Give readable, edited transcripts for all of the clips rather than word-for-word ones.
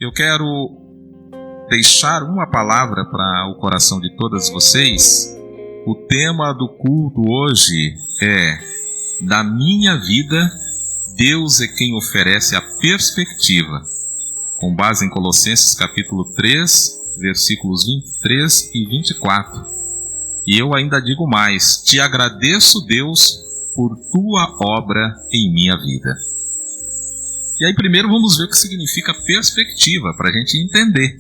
Eu quero deixar uma palavra para o coração de todas vocês. O tema do culto hoje é: na minha vida, Deus é quem oferece a perspectiva, com base em Colossenses capítulo 3, versículos 23 e 24. E eu ainda digo mais: te agradeço, Deus, por tua obra em minha vida. E aí primeiro vamos ver o que significa perspectiva, para a gente entender.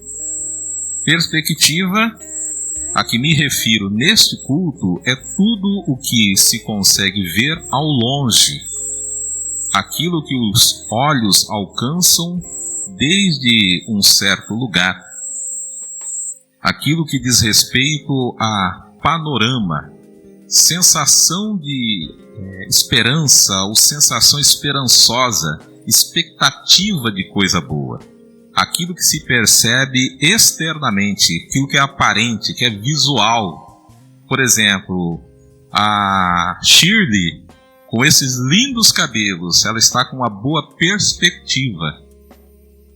Perspectiva, a que me refiro neste culto, é tudo o que se consegue ver ao longe, aquilo que os olhos alcançam desde um certo lugar, aquilo que diz respeito a panorama, sensação de esperança ou sensação esperançosa, expectativa de coisa boa, aquilo que se percebe externamente, aquilo que é aparente, que é visual. Por exemplo, a Shirley, com esses lindos cabelos, ela está com uma boa perspectiva.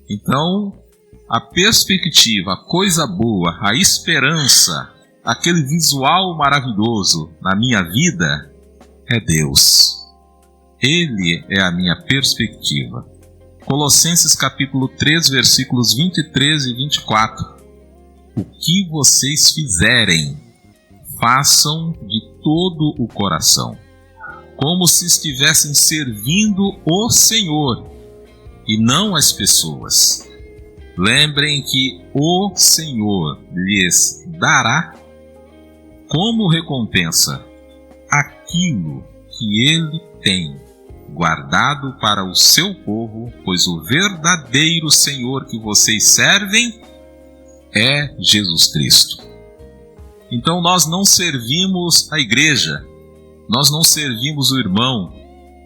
Então, a perspectiva, a coisa boa, a esperança, aquele visual maravilhoso na minha vida é Deus. Ele é a minha perspectiva. Colossenses capítulo 3, versículos 23 e 24. O que vocês fizerem, façam de todo o coração, como se estivessem servindo o Senhor e não as pessoas. Lembrem que o Senhor lhes dará como recompensa aquilo que Ele tem guardado para o seu povo, pois o verdadeiro Senhor que vocês servem é Jesus Cristo. Então nós não servimos a igreja, nós não servimos o irmão,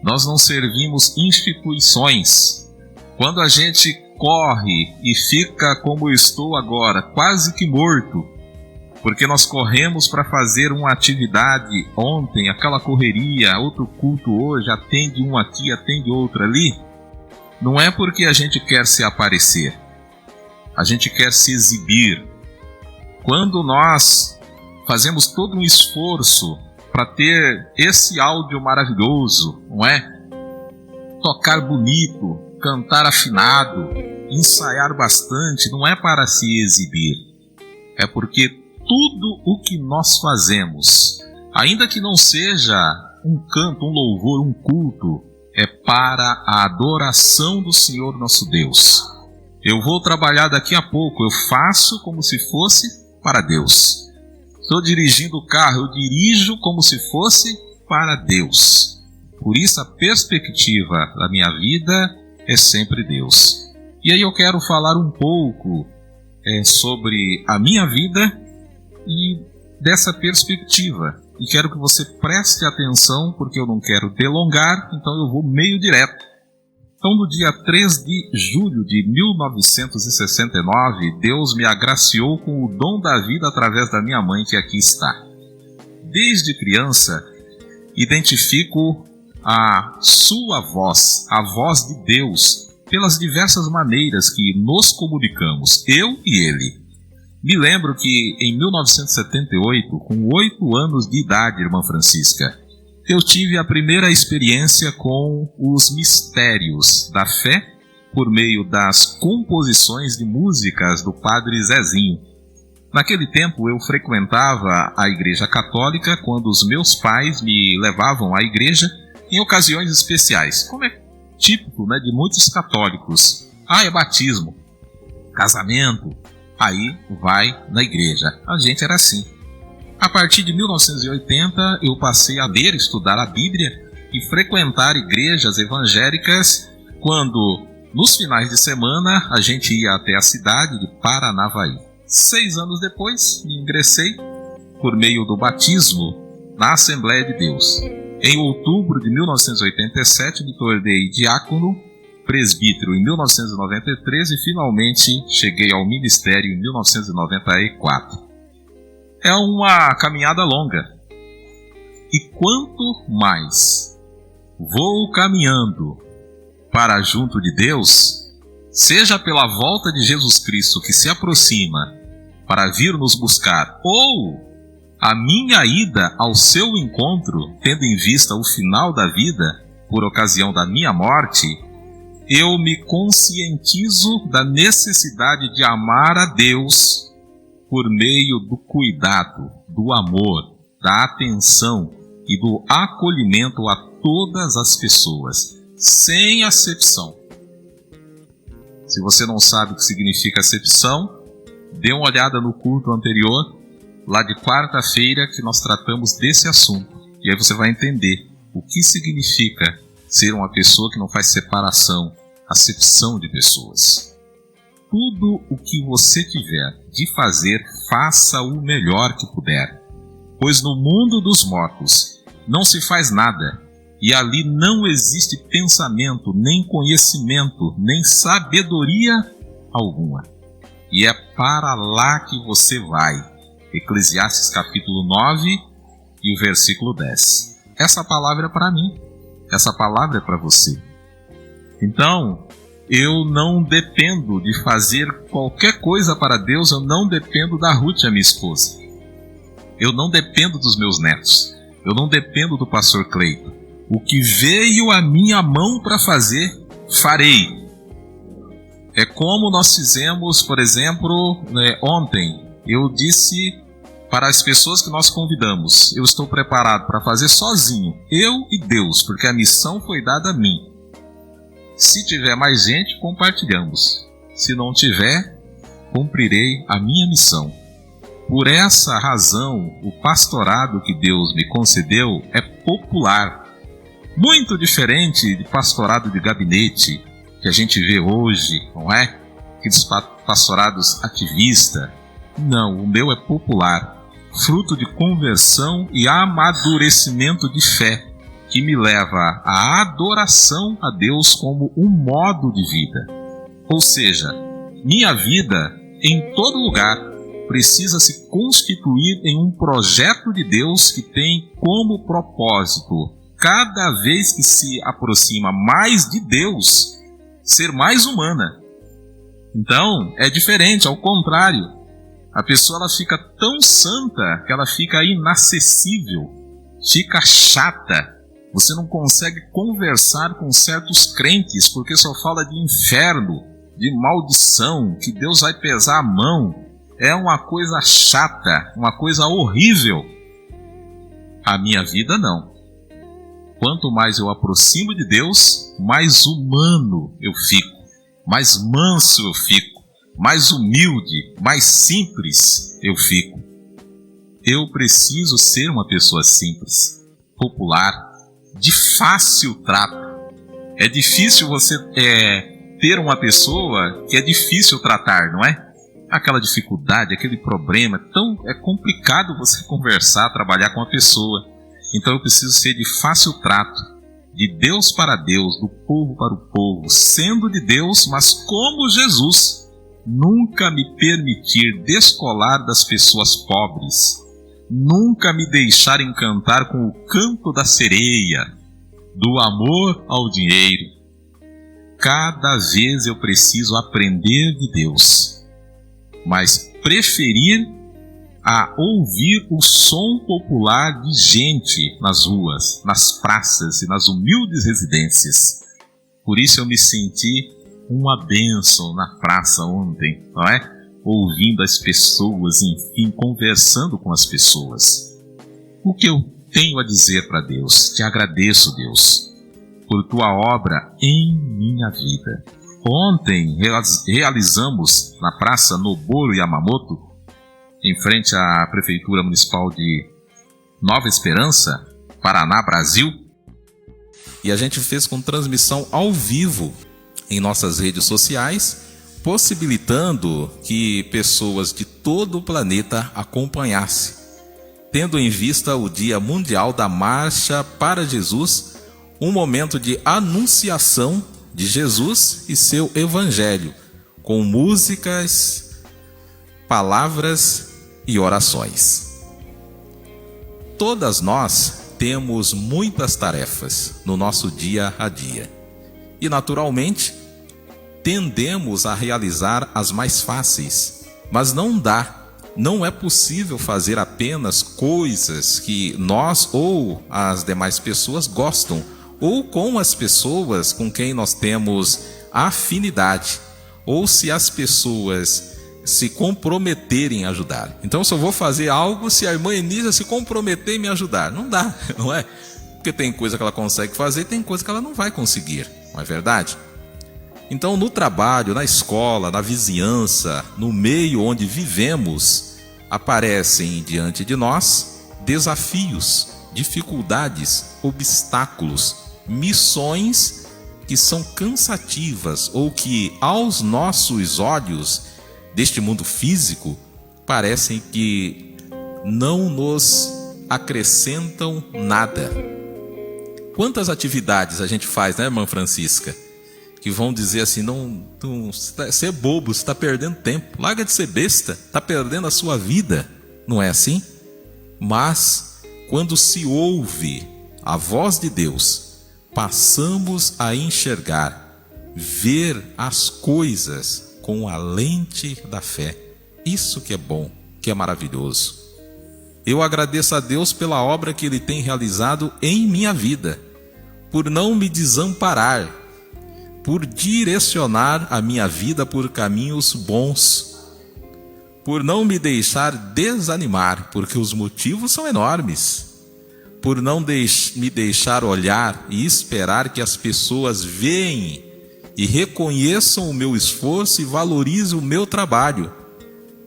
nós não servimos instituições. Quando a gente corre e fica como eu estou agora, quase que morto, porque nós corremos para fazer uma atividade ontem, aquela correria, outro culto hoje, atende um aqui, atende outro ali, não é porque a gente quer se aparecer, a gente quer se exibir. Quando nós fazemos todo um esforço para ter esse áudio maravilhoso, não é? Tocar bonito, cantar afinado, ensaiar bastante, não é para se exibir, é porque tudo o que nós fazemos, ainda que não seja um canto, um louvor, um culto, é para a adoração do Senhor nosso Deus. Eu vou trabalhar daqui a pouco, eu faço como se fosse para Deus. Estou dirigindo o carro, eu dirijo como se fosse para Deus. Por isso a perspectiva da minha vida é sempre Deus. E aí eu quero falar um pouco sobre a minha vida e dessa perspectiva. E quero que você preste atenção, porque eu não quero delongar, então eu vou meio direto. Então, no dia 3 de julho de 1969, Deus me agraciou com o dom da vida através da minha mãe, que aqui está. Desde criança, identifico a sua voz, a voz de Deus, pelas diversas maneiras que nos comunicamos, eu e Ele. Me lembro que em 1978, com 8 anos de idade, irmã Francisca, eu tive a primeira experiência com os mistérios da fé por meio das composições de músicas do Padre Zezinho. Naquele tempo eu frequentava a Igreja Católica quando os meus pais me levavam à igreja em ocasiões especiais, como é típico, né, de muitos católicos. É batismo, casamento, aí vai na igreja. A gente era assim. A partir de 1980, eu passei a ler, estudar a Bíblia e frequentar igrejas evangélicas quando, nos finais de semana, a gente ia até a cidade de Paranavaí. 6 anos depois, me ingressei, por meio do batismo, na Assembleia de Deus. Em outubro de 1987, me tornei diácono, presbítero em 1993 e finalmente cheguei ao ministério em 1994. É uma caminhada longa. E quanto mais vou caminhando para junto de Deus, seja pela volta de Jesus Cristo que se aproxima para vir nos buscar, ou a minha ida ao seu encontro, tendo em vista o final da vida, por ocasião da minha morte, eu me conscientizo da necessidade de amar a Deus por meio do cuidado, do amor, da atenção e do acolhimento a todas as pessoas, sem acepção. Se você não sabe o que significa acepção, dê uma olhada no culto anterior, lá de quarta-feira, que nós tratamos desse assunto. E aí você vai entender o que significa ser uma pessoa que não faz separação, acepção de pessoas. Tudo o que você tiver de fazer, faça o melhor que puder, pois no mundo dos mortos não se faz nada, e ali não existe pensamento, nem conhecimento, nem sabedoria alguma. E é para lá que você vai. Eclesiastes capítulo 9 e o versículo 10. Essa palavra é para mim. Essa palavra é para você. Então, eu não dependo de fazer qualquer coisa para Deus, eu não dependo da Ruth, a minha esposa. Eu não dependo dos meus netos. Eu não dependo do pastor Cleiton. O que veio à minha mão para fazer, farei. É como nós fizemos, por exemplo, ontem. Eu disse para as pessoas que nós convidamos, eu estou preparado para fazer sozinho, eu e Deus, porque a missão foi dada a mim. Se tiver mais gente, compartilhamos. Se não tiver, cumprirei a minha missão. Por essa razão, o pastorado que Deus me concedeu é popular. Muito diferente de pastorado de gabinete que a gente vê hoje, não é? Aqueles pastorados ativistas. Não, o meu é popular, fruto de conversão e amadurecimento de fé, que me leva à adoração a Deus como um modo de vida. Ou seja, minha vida, em todo lugar, precisa se constituir em um projeto de Deus que tem como propósito, cada vez que se aproxima mais de Deus, ser mais humana. Então, é diferente, ao contrário. A pessoa ela fica tão santa que ela fica inacessível, fica chata. Você não consegue conversar com certos crentes porque só fala de inferno, de maldição, que Deus vai pesar a mão. É uma coisa chata, uma coisa horrível. A minha vida não. Quanto mais eu aproximo de Deus, mais humano eu fico, mais manso eu fico, mais humilde, mais simples eu fico. Eu preciso ser uma pessoa simples, popular, de fácil trato. É difícil você ter uma pessoa que é difícil tratar, não é? Aquela dificuldade, aquele problema, é complicado você conversar, trabalhar com a pessoa. Então eu preciso ser de fácil trato, de Deus para Deus, do povo para o povo, sendo de Deus, mas como Jesus. Nunca me permitir descolar das pessoas pobres, nunca me deixar encantar com o canto da sereia, do amor ao dinheiro. Cada vez eu preciso aprender de Deus, mas preferir a ouvir o som popular de gente nas ruas, nas praças e nas humildes residências. Por isso eu me senti uma bênção na praça ontem, não é? Ouvindo as pessoas, enfim, conversando com as pessoas. O que eu tenho a dizer para Deus? Te agradeço, Deus, por tua obra em minha vida. Ontem realizamos na Praça Noboru Yamamoto, em frente à Prefeitura Municipal de Nova Esperança, Paraná, Brasil. E a gente fez com transmissão ao vivo em nossas redes sociais, possibilitando que pessoas de todo o planeta acompanhassem, tendo em vista o Dia Mundial da Marcha para Jesus, um momento de anunciação de Jesus e seu Evangelho, com músicas, palavras e orações. Todas nós temos muitas tarefas no nosso dia a dia. E, naturalmente, tendemos a realizar as mais fáceis, mas não é possível fazer apenas coisas que nós ou as demais pessoas gostam, ou com as pessoas com quem nós temos afinidade, ou se as pessoas se comprometerem a ajudar. Então, só vou fazer algo se a irmã Enísia se comprometer em me ajudar. Não dá, não é? Porque tem coisa que ela consegue fazer e tem coisa que ela não vai conseguir, não é verdade? Então, no trabalho, na escola, na vizinhança, no meio onde vivemos, aparecem diante de nós desafios, dificuldades, obstáculos, missões que são cansativas ou que, aos nossos olhos deste mundo físico, parecem que não nos acrescentam nada. Quantas atividades a gente faz, né, irmã Francisca? Que vão dizer assim, você é bobo, você está perdendo tempo, larga de ser besta, está perdendo a sua vida, não é assim? Mas, quando se ouve a voz de Deus, passamos a enxergar, ver as coisas com a lente da fé. Isso que é bom, que é maravilhoso. Eu agradeço a Deus pela obra que Ele tem realizado em minha vida, por não me desamparar, por direcionar a minha vida por caminhos bons, por não me deixar desanimar, porque os motivos são enormes, por não me deixar olhar e esperar que as pessoas veem e reconheçam o meu esforço e valorizem o meu trabalho,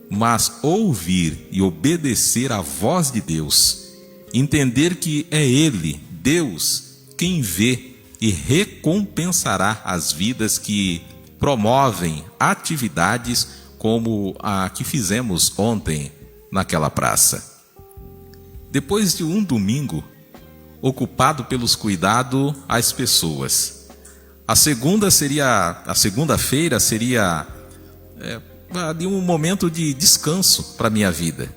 mas ouvir e obedecer à voz de Deus, entender que é Ele, Deus, quem vê e recompensará as vidas que promovem atividades como a que fizemos ontem naquela praça. Depois de um domingo ocupado pelos cuidados às pessoas, a segunda-feira seria um momento de descanso para a minha vida,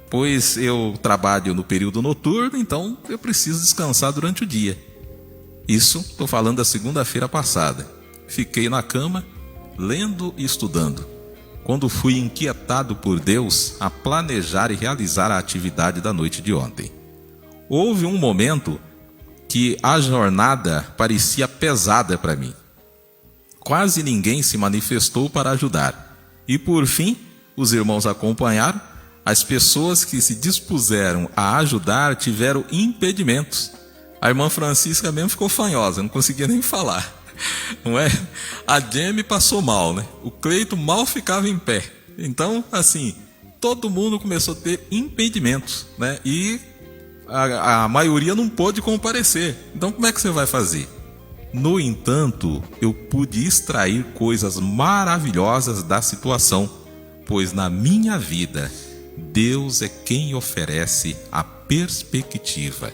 pois eu trabalho no período noturno, então eu preciso descansar durante o dia. Isso, estou falando da segunda-feira passada. Fiquei na cama, lendo e estudando, quando fui inquietado por Deus a planejar e realizar a atividade da noite de ontem. Houve um momento que a jornada parecia pesada para mim. Quase ninguém se manifestou para ajudar. E por fim, os irmãos acompanharam. As pessoas que se dispuseram a ajudar tiveram impedimentos. A irmã Francisca mesmo ficou fanhosa, não conseguia nem falar, não é? A Jamie passou mal, né? O Cleito mal ficava em pé. Então, assim, todo mundo começou a ter impedimentos, né? E a maioria não pôde comparecer. Então, como é que você vai fazer? No entanto, eu pude extrair coisas maravilhosas da situação, pois na minha vida, Deus é quem oferece a perspectiva.